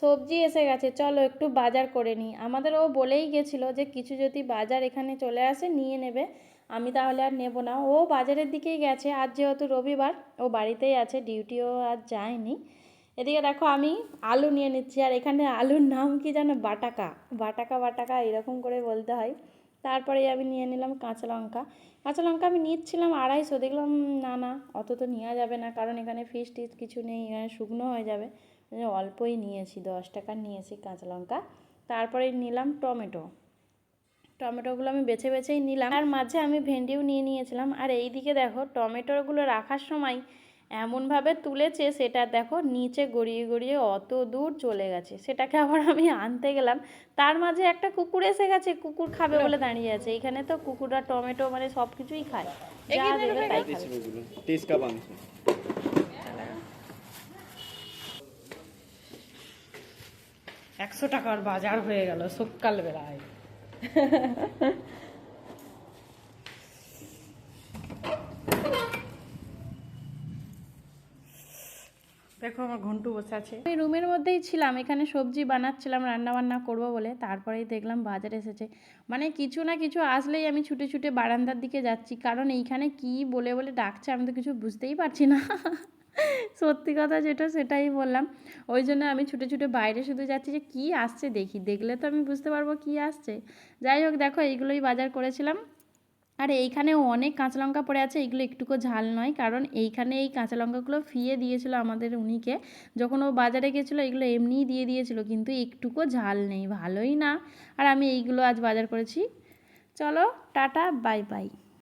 সবজি এসে গেছে, চলো একটু বাজার করে নিই। আমাদের ও বলেই গেছিলো যে কিছু যদি বাজার এখানে চলে আসে নিয়ে নেবে, আমি তাহলে আর নেব না। ও বাজারের দিকেই গেছে, আজ যেহেতু রবিবার ও বাড়িতেই আছে, ডিউটিও আর যায়নি। এদিকে দেখো আমি আলু নিয়ে নিচ্ছি, আর এখানে আলুর নাম কি জানো, বাটাকা বাটাকা বাটাকা এরকম করে বলতে হয়। তারপরে আমি নিয়ে নিলাম কাঁচা লঙ্কা। কাঁচা লঙ্কা আমি নিচ্ছিলাম 250, দেখলাম না না অত তো নেওয়া যাবে না, কারণ এখানে ফিস টিস কিছু নেই, এখানে শুকনো হয়ে যাবে। অল্পই নিয়েছি, 10 টাকার নিয়েছি কাঁচা লঙ্কা। তারপরে নিলাম টমেটো, টমেটোগুলো আমি বেছে বেছেই নিলাম, আর মাঝে আমি ভেন্ডিও নিয়ে নিয়েছিলাম। আর এই দিকে দেখো টমেটোগুলো রাখার সময় এমনভাবে তুলেছে, সেটা দেখো নিচে গড়িয়ে গড়িয়ে অত দূর চলে গেছে, সেটাকে আবার আমি আনতে গেলাম। তার মাঝে একটা কুকুর এসে গেছে, কুকুর খাবে বলে দাঁড়িয়ে আছে। এখানে তো কুকুররা টমেটো মানে সব কিছুই খায়, যা দেবে তাই খাবে। 100 টাকার বাজার হয়ে গেল সকাল বেলায়। দেখো আমার ঘন্টু বসে আছে। আমি রুমের মধ্যেই ছিলাম, এখানে সবজি বানাচ্ছিলাম, রান্না বান্না করবো বলে। তারপরেই দেখলাম বাজার এসেছে। মানে কিছু না কিছু আসলেই আমি ছুটে ছুটে বারান্দার দিকে যাচ্ছি, কারণ এইখানে কি বলে বলে ডাকছে আমি তো কিছু বুঝতেই পারছি না। সত্যি কথা যেটা সেটাই বললাম। ওই জন্য আমি ছুটে ছুটে বাইরে শুধু যাচ্ছি যে কী আসছে দেখি, দেখলে তো আমি বুঝতে পারবো কী আসছে। যাই হোক দেখো এইগুলোই বাজার করেছিলাম। আর এইখানেও অনেক কাঁচা লঙ্কা পড়ে আছে, এগুলো একটুকু ঝাল নয়, কারণ এইখানে এই কাঁচা লঙ্কাগুলো ফিয়ে দিয়েছিল আমাদের উনিকে, যখন ও বাজারে গেছিলো এগুলো এমনিই দিয়ে দিয়েছিল, কিন্তু একটুকু ঝাল নেই, ভালোই না। আর আমি এইগুলো আজ বাজার করেছি। চলো টাটা, বাই বাই।